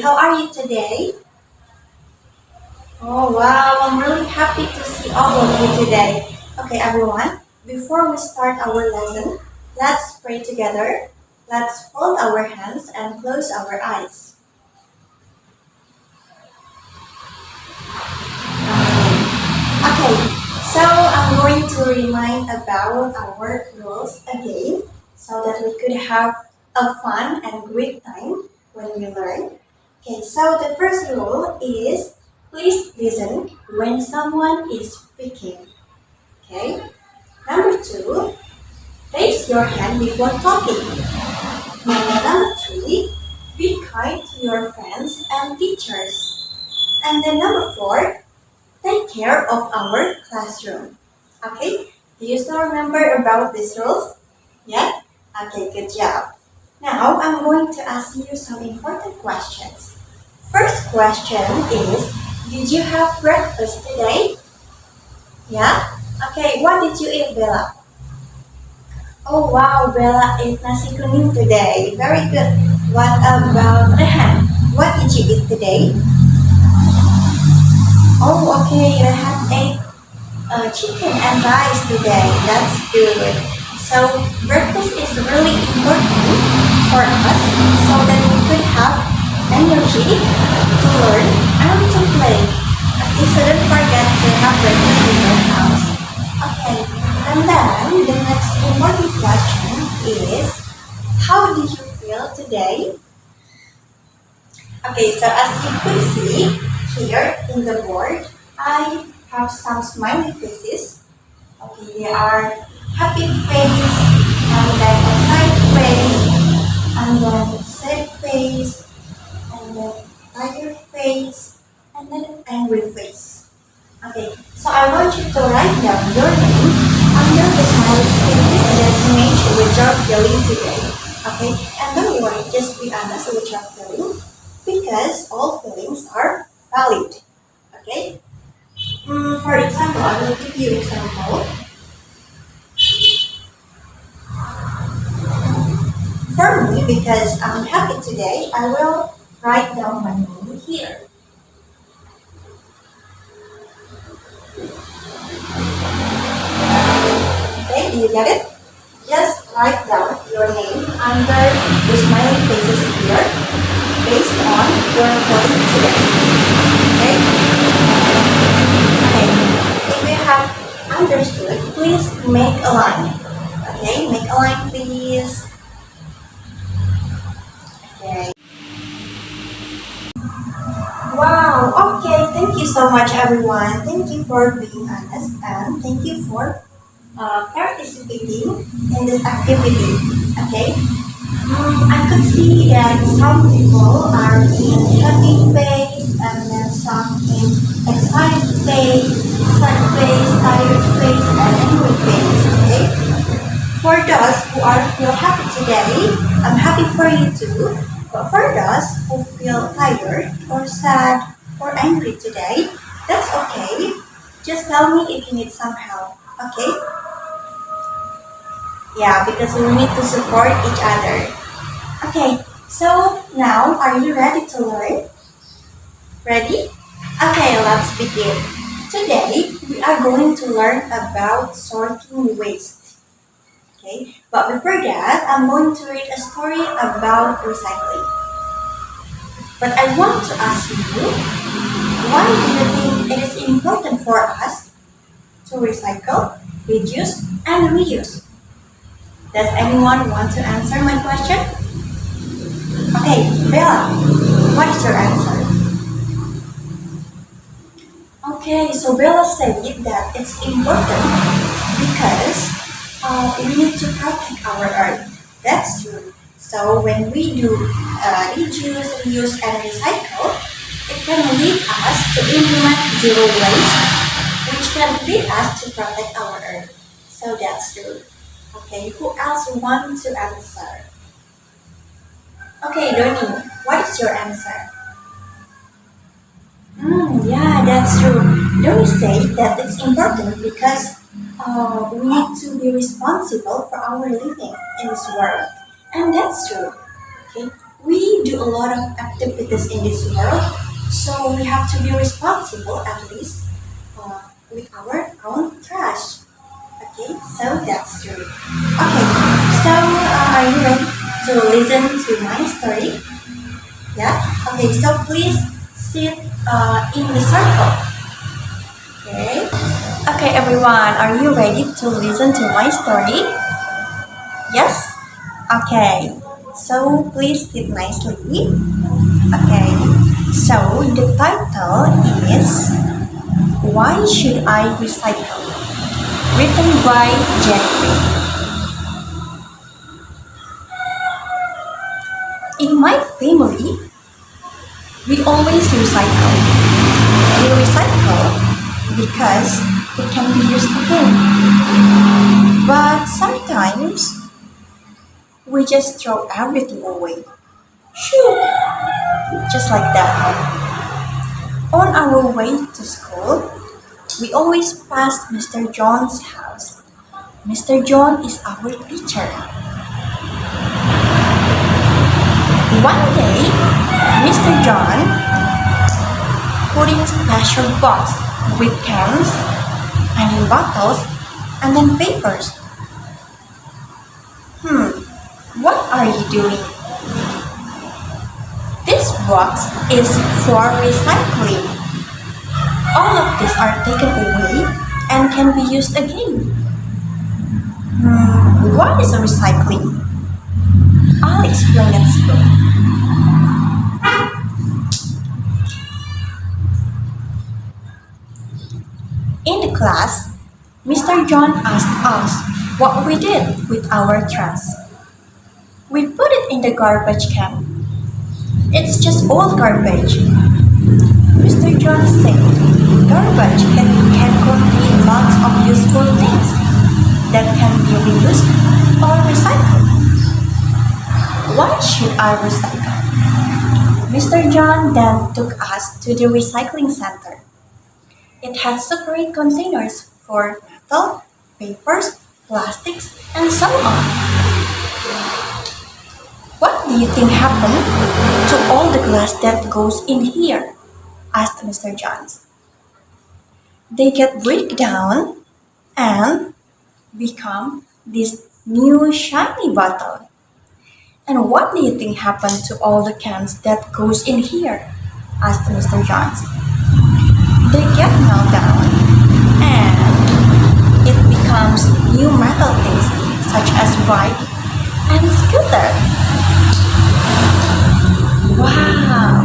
how are you today? Oh wow, I'm really happy to see all of you today. Okay, everyone, before we start our lesson, let's pray together. Let's fold our hands and close our eyes. Okay, so I'm going to remind about our rules again so that we could have a fun and great time when we learn. Okay, so the first rule is please listen when someone is speaking. Okay, number two, raise your hand before talking. And number three, be kind to your friends and teachers. And then number four, take care of our classroom. Okay, do you still remember about these rules? Yeah? Okay, good job. Now I'm going to ask you some important questions. First question is, did you have breakfast today? Yeah? Okay, what did you eat, Bella? Oh wow, Bella ate nasi kuning today. Very good. What about Rehan? What did you eat today? Oh, okay, Rehan ate chicken and rice today. That's good. So breakfast is really important for us so that we could have energy to learn and to play. Okay, so don't forget to have breakfast in your house. Okay, and then the next important question is, how did you feel today? Okay, so as you could see here in the board, I have some smiley faces. Okay, they are happy face, and then excited face, and then sad face, and then tired face, and then angry face. Okay, so I want you to write down your name under the smiley faces that match with your feeling today. Okay, and don't worry, just be honest with your feeling because all feelings are valid. Okay. For example, I will give you example. For me, because I'm happy today, I will write down my name here. Okay, do you get it? Just write down your name under the smiley faces here based on your feeling today. Okay? Okay. If you have understood, please make a line. Okay, make a line please. Okay. Wow, okay, thank you so much everyone. Thank you for being honest and thank you for participating in this activity. Okay, I could see that some people are in happy face and then some in excited face, sad face, tired face, and angry face. Okay, for those who are feel happy today, I'm happy for you too. But for those who feel tired or sad or angry today, that's okay. Just tell me if you need some help. Okay? Yeah, because we need to support each other. Okay, so now are you ready to learn? Ready? Okay, let's begin. Today we are going to learn about sorting waste. Okay, but before that, I'm going to read a story about recycling. But I want to ask you, why do you think it is important for us to recycle, reduce, and reuse? Does anyone want to answer my question? Okay, Bella, what is your answer? Okay, so Bella said that it's important because we need to protect our earth. That's true. So when we do reduce, reuse, and recycle, it can lead us to implement zero waste, which can lead us to protect our earth. So that's true. Okay, who else wants to answer? Okay, Doni, what is your answer? Yeah, that's true. Doni said that it's important because we need to be responsible for our living in this world. And that's true. Okay, we do a lot of activities in this world, so we have to be responsible at least with our own trash. Okay, so that's true. Okay, so are you ready to listen to my story? Yeah. Okay, so please sit in the circle. Okay. Okay, everyone, are you ready to listen to my story? Yes. Okay. So please sit nicely. Okay. So the title is "Why Should I Recycle?" Written by Jeffrey. In my family, we always recycle. We recycle because it can be used again. But sometimes we just throw everything away. Shoo! Just like that. On our way to school, we always pass Mr. John's house. Mr. John is our teacher. One day, Mr. John put in special box with cans and in bottles and then papers. What are you doing? This box is for recycling. All of these are taken away and can be used again. What is recycling? I'll explain at school. In the class, Mr. John asked us what we did with our trash. We put it in the garbage can. It's just old garbage. Mr. John said garbage can contain lots of useful things that can be reused or recycled. Why should I recycle? Mr. John then took us to the recycling center. It had separate containers for metal, papers, plastics, and so on. What do you think happened to all the glass that goes in here? Asked Mr. Johns. They get break down and become this new shiny bottle. And what do you think happened to all the cans that goes in here? Asked Mr. Johns. They get melted down and it becomes new metal things such as bike and scooter. Wow!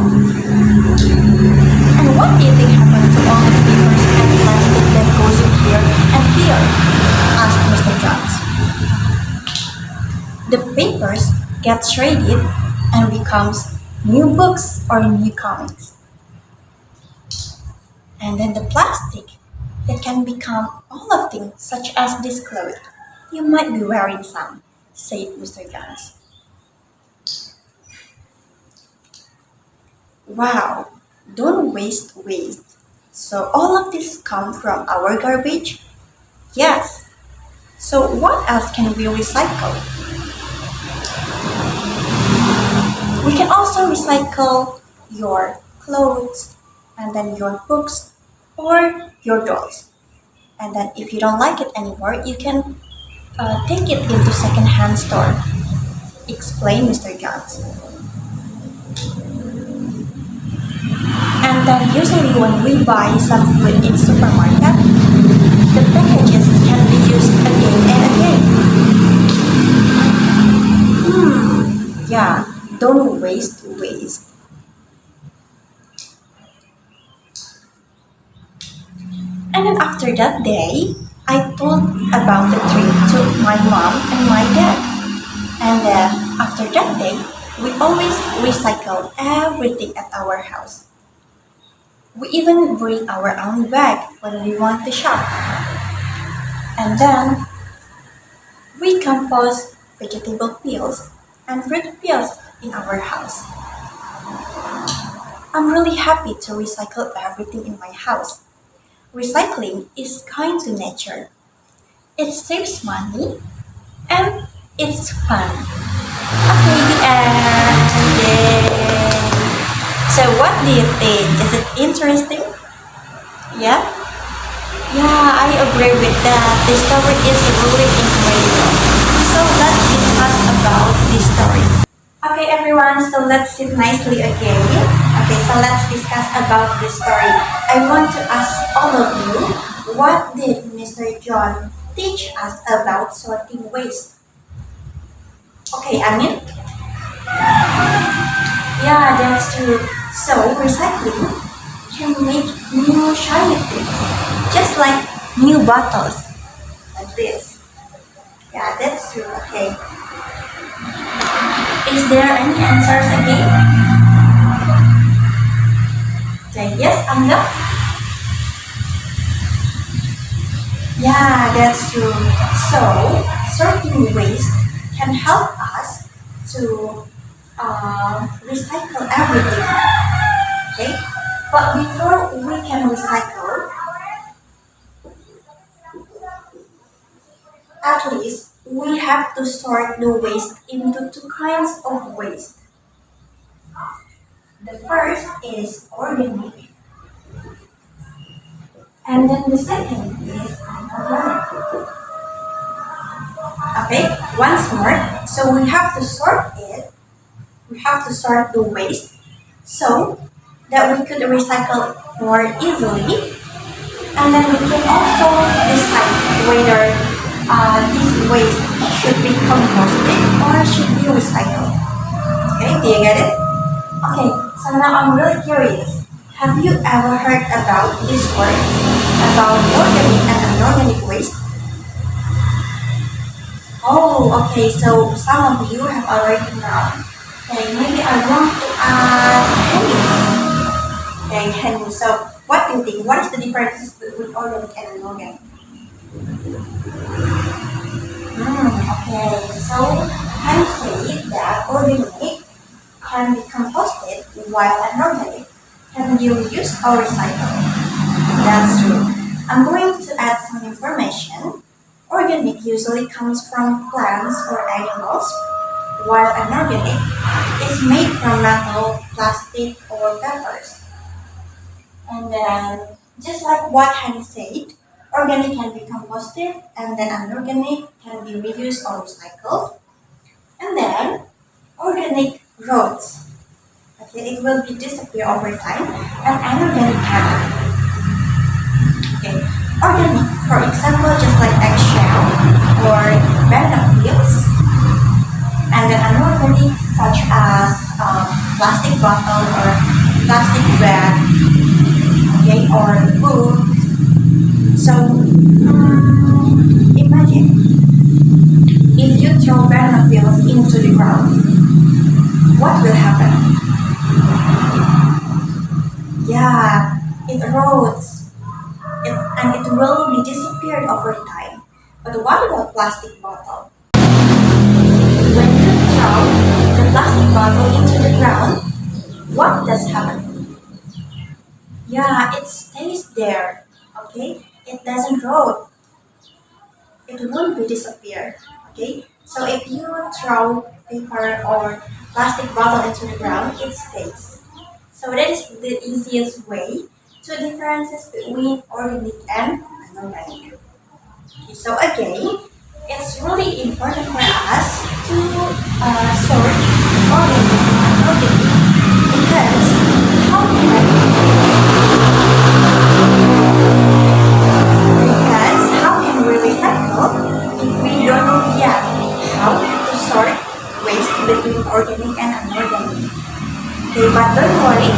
And what do you think happened to all the papers and plastic that goes in here and here? Asked Mr. Jones. The papers get shredded and becomes new books or new comics. And then the plastic, it can become all of things such as this clothes. You might be wearing some, said Mr. Jones. Wow, don't waste. So all of this come from our garbage? Yes. So what else can we recycle? We can also recycle your clothes and then your books or your dolls. And then if you don't like it anymore, you can take it into second-hand store, explained Mr. Jones. And then usually when we buy some food in supermarket, the packages can be used again and again. Yeah, don't waste. And then after that day, I told about the trip to my mom and my dad. And then after that day, we always recycle everything at our house. We even bring our own bag when we want to shop. And then we compost vegetable peels and fruit peels in our house. I'm really happy to recycle everything in my house. Recycling is kind to nature. It saves money and it's fun. Okay, the end. So what do you think? Is it interesting? Yeah? Yeah, I agree with that. The story is really incredible. So let's discuss about this story. Okay everyone, so let's sit nicely again. Okay, so let's discuss about this story. I want to ask all of you, what did Mr. John teach us about sorting waste? Okay, I mean, yeah, that's true. So recycling can make new shiny things, just like new bottles, like this. Yeah, that's true. Okay. Is there any answers again? Okay, yes, Angga? Yeah, that's true. So, sorting waste can help us to recycle everything. Okay? But before we can recycle, at least we have to sort the waste into two kinds of waste. The first is organic, and then the second is inorganic. Okay, once more. So we have to sort it. We have to sort the waste so that we could recycle more easily, and then we can also decide whether this waste should be composted or should be recycled. Okay, do you get it? Okay, so now I'm really curious. Have you ever heard about this word about organic and inorganic waste? Oh, okay, so some of you have already known. Okay, maybe I want to ask Henry. Okay, Henry, so what do you think? What is the difference between organic and inorganic? Okay, so I say that organic can be composted while inorganic can be reused or recycled. That's true. I'm going to add some information. Organic usually comes from plants or animals, while inorganic is made from metal, plastic, or papers. And then, just like what Hani said, organic can be composted, and then inorganic can be reused or recycled. And then, organic rots. Okay, it will be disappear over time, and inorganic can. Okay, organic, for example, just like eggshell or banana peels, and then inorganic such as plastic bottle or plastic bag, okay, or food. So imagine if you throw banana peels into the ground, what will happen? Yeah, it rots, and it will be disappeared over time. But what about plastic bottle? When you throw the plastic bottle into the ground, what does happen? Yeah, it stays there. Okay, it doesn't rot. It won't be disappear. Okay, so if you throw paper or plastic bottle into the ground, it stays. So that is the easiest way to differentiate between organic and inorganic. Okay, so again, it's really important for us to sort organic and inorganic because how can we recycle if we don't know yet how to sort waste between organic and inorganic? Okay, but don't worry.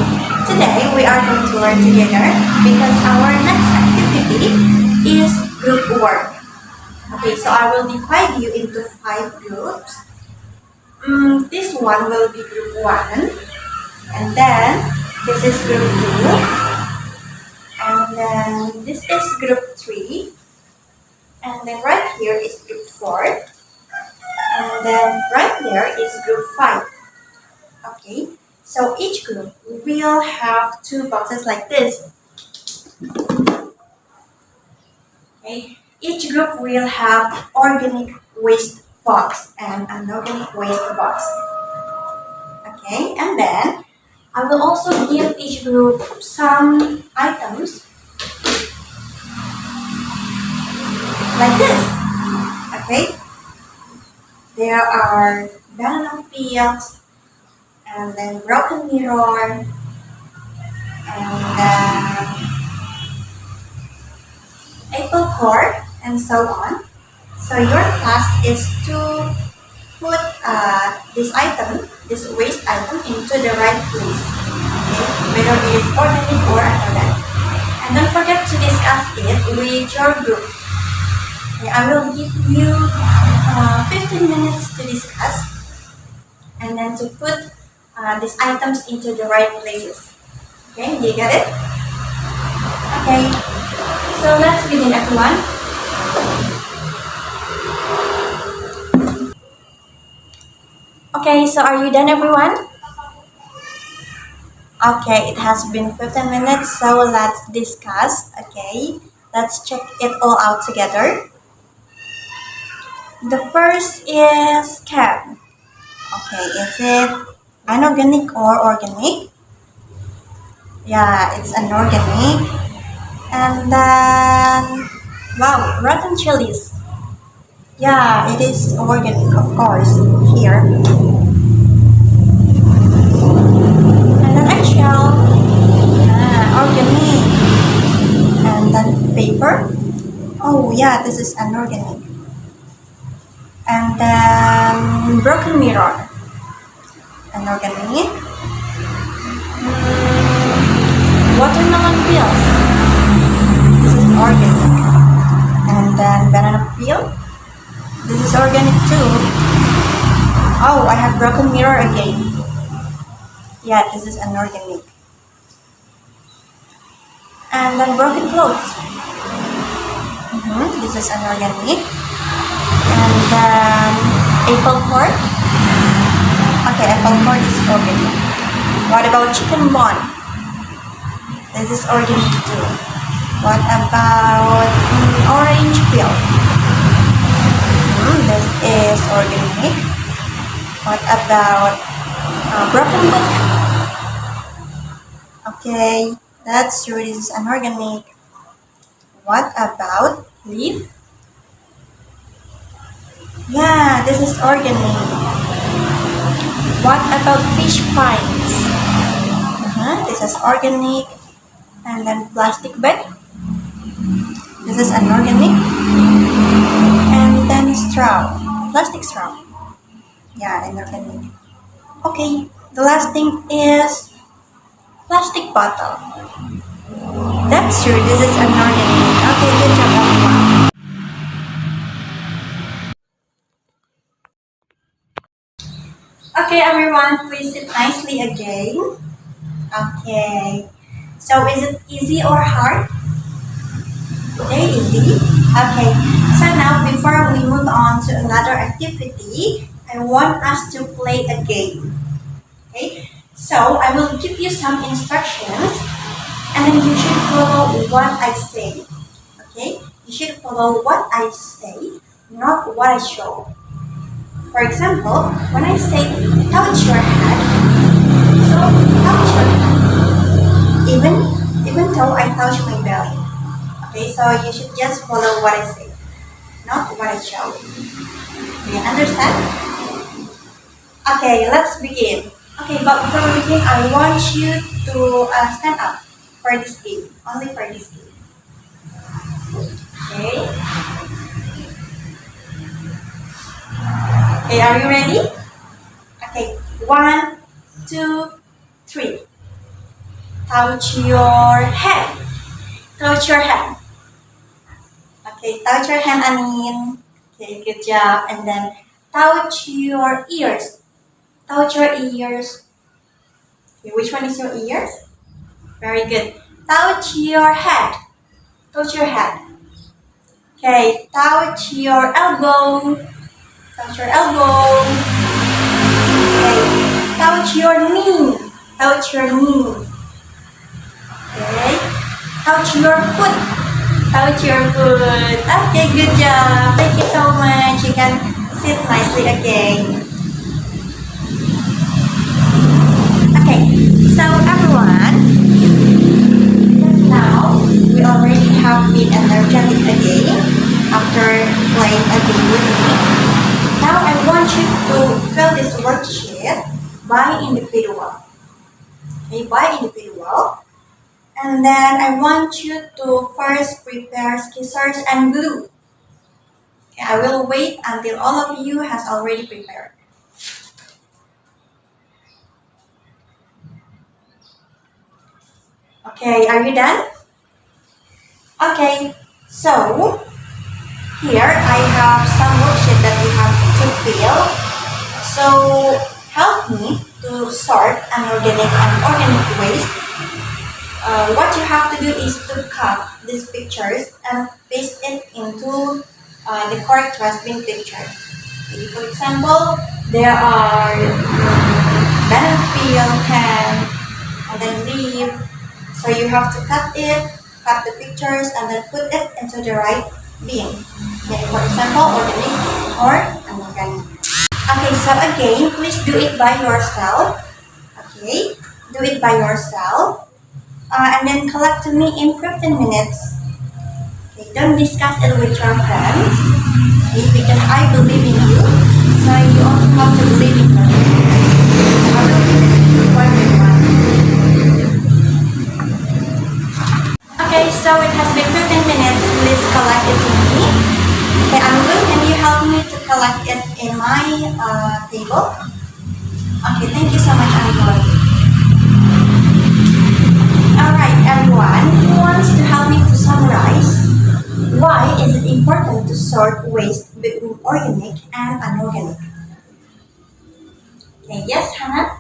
Today we are going to learn together because our next activity is group work. Okay, so I will divide you into 5 groups. This one will be group 1, and then this is group 2, and then this is group 3, and then right here is group 4, and then right there is group 5. Okay, so each group will have 2 boxes like this. Okay, each group will have organic waste box and inorganic waste box. Okay, and then I will also give each group some items like this. Okay? There are banana peels, and then broken mirror, and apple core, and so on. So your task is to put this item, this waste item, into the right place. Okay? Whether it is organic or inorganic. And don't forget to discuss it with your group. Okay, I will give you 15 minutes to discuss and then to put these items into the right places. Okay, you get it? Okay, so let's begin, everyone. Okay, so are you done, everyone? Okay, it has been 15 minutes, so let's discuss. Okay, let's check it all out together. The first is cab. Okay, is it inorganic or organic? Yeah, it's inorganic. And then, wow, rotten chilies. Yeah, it is organic, of course, here. And then eggshell. Organic. And then paper. Oh, yeah, this is inorganic. And then broken mirror. Inorganic. Watermelon peels. This is organic. And then banana peel. This is organic too. Oh, I have broken mirror again. Yeah, this is inorganic. And then broken clothes. This is inorganic. And then apple core. Okay, apple core is organic. What about chicken bone? This is organic too. What about orange peel? This is organic. What about broken book? Okay, that's true. This is inorganic. What about leaf? Yeah, this is organic. What about fish pines? This is organic. And then plastic bag. This is inorganic. And then straw. Plastic straw. Yeah, inorganic. Okay, the last thing is plastic bottle. That's true, this is inorganic. Okay, good job, everyone. Okay, everyone, please sit nicely again. Okay. So is it easy or hard? Okay, easy. Okay. So now before we move on to another activity, I want us to play a game. Okay. So I will give you some instructions and then you should follow what I say. Okay? You should follow what I say, not what I show. For example, when I say touch your head, so touch your head. Even though I touch my belly. Okay, so you should just follow what I say, not what I show. Do you understand? Okay, let's begin. Okay, but before we begin, I want you to stand up for this game, only for this game. Okay. Okay, are you ready? Okay, 1, 2, 3. Touch your head. Touch your hand. Okay, touch your hand, Anin. Okay, good job. And then touch your ears. Touch your ears. Okay, which one is your ears? Very good. Touch your head. Touch your head. Okay, touch your elbow. Touch your elbow. Okay, touch your knee. Touch your knee. Okay, touch your foot. Touch your foot. Okay, good job. Thank you so much. You can sit nicely again. Okay, so by individual. Okay, by individual. And then I want you to first prepare scissors and glue. Okay, I will wait until all of you has already prepared. Okay, are you done? Okay, so here I have some worksheet that you have to fill. So help me to sort anorganic and organic waste. What you have to do is to cut these pictures and paste it into the correct dustbin picture. Okay, for example, there are banana peel, can, and then leaf. So you have to cut the pictures, and then put it into the right bin. Okay, for example, organic or inorganic. Okay, so again, please do it by yourself. Okay, do it by yourself. And then collect to me in 15 minutes. Okay, don't discuss it with your friends. Okay, because I believe in you. So you also have to believe in me. I will give it to you one by one. Okay, so it has been 15 minutes. Please collect it to me. Okay, I'm good. Can you help me to collect it in my table? Okay, thank you so much, Angela. Alright, everyone, who wants to help me to summarize? Why is it important to sort waste between organic and inorganic? Okay, yes, Hannah?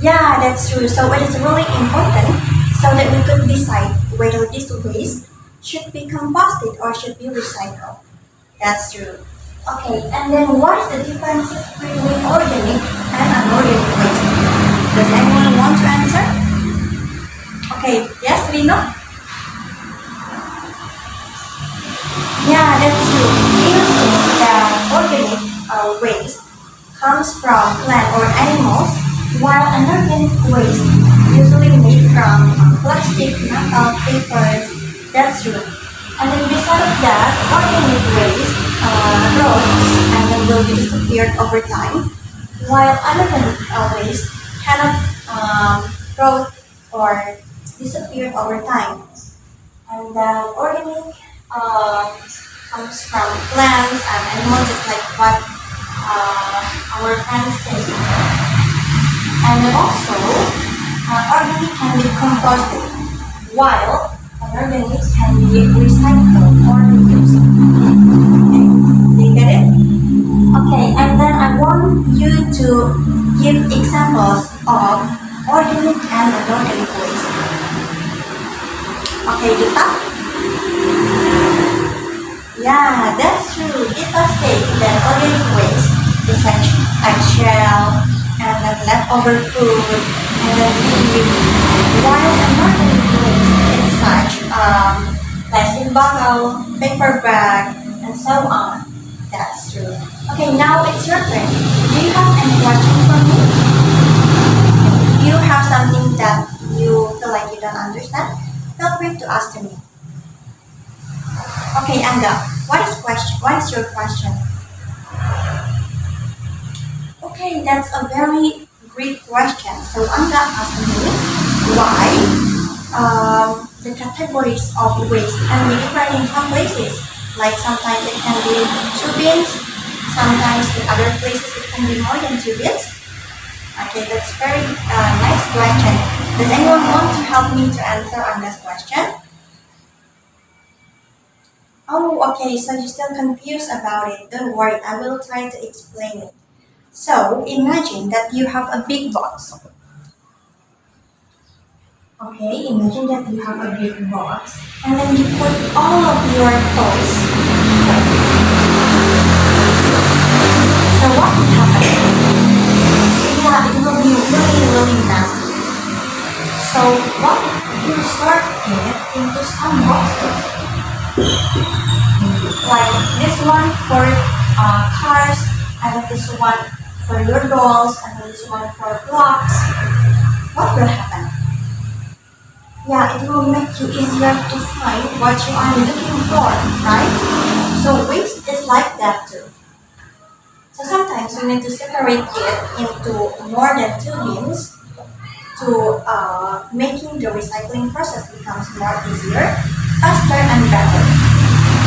Yeah, that's true. So it is really important so that we could decide whether this waste should be composted or should be recycled. That's true. Okay, and then what is the differences between organic and inorganic waste? Does anyone want to answer? Okay, yes, Rino? Yeah, that's true. Usually, the organic waste comes from plant or animals, while inorganic waste usually made from plastic, metal, papers. That's true. And then beside of that, organic waste grows and then will be disappeared over time, while inorganic waste cannot grow or disappear over time. And organic comes from plants and animals, just like what our friends say. And then also, organic can be composted, while inorganic can be recycled or reused. Okay, do you get it? Okay, and then I want you to give examples of organic and inorganic waste. Okay, Gita? Yeah, that's true. Gita said that organic waste is like shell and then leftover food and then leaf, while inorganic waste is such plastic bottle, paper bag, and so on. That's true. Okay, now it's your turn. Do you have any question for me? If you have something that you feel like you don't understand, feel free to ask to me. Okay, Anga, what is your question? Okay, that's a very great question. So Anga asked me why the categories of waste can be different in some places. Like sometimes it can be 2 bins, sometimes in other places it can be more than 2 bins. Okay, that's very nice question. Does anyone want to help me to answer on this question? Oh, okay, so you're still confused about it. Don't worry, I will try to explain it. So imagine that you have a big box. Okay, imagine that you have a big box and then you put all of your toys. So what will happen? Yeah, it will be really, really nasty. So what if you sort it into some boxes? Like this one for cars, and this one for your dolls, and this one for blocks. What will happen? Yeah, it will make you easier to find what you are looking for, right? So waste is like that too. So sometimes we need to separate it into more than two bins to making the recycling process becomes more easier, faster, and better.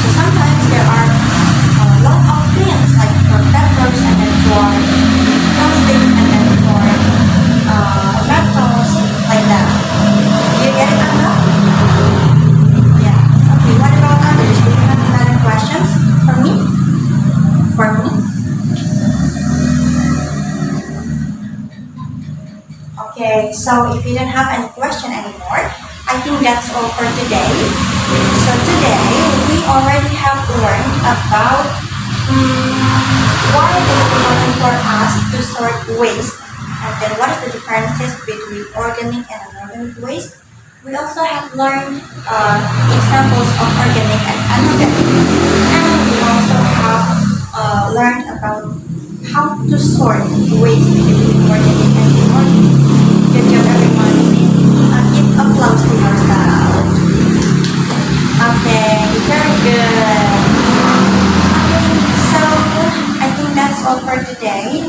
So sometimes there are a lot of bins like for peppers and then for plastics and then for metals like that. Do you get it, Anna? Yeah. Okay. What about others? Do you have another questions for me? For me? Okay, so if you don't have any question anymore, I think that's all for today. So today we already have learned about why it is important for us to sort waste, and then what is the differences between organic and anorganic waste. We also have learned examples of organic and anorganic, and we also have learned about how to sort waste between organic and inorganic. Good job, everyone. Give applause to yourself. Okay, very good. So I think that's all for today.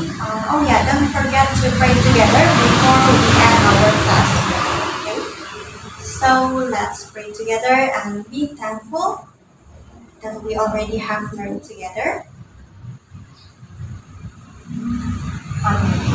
Oh yeah, don't forget to pray together before we end our class. Okay. So let's pray together and be thankful that we already have learned together. Amen.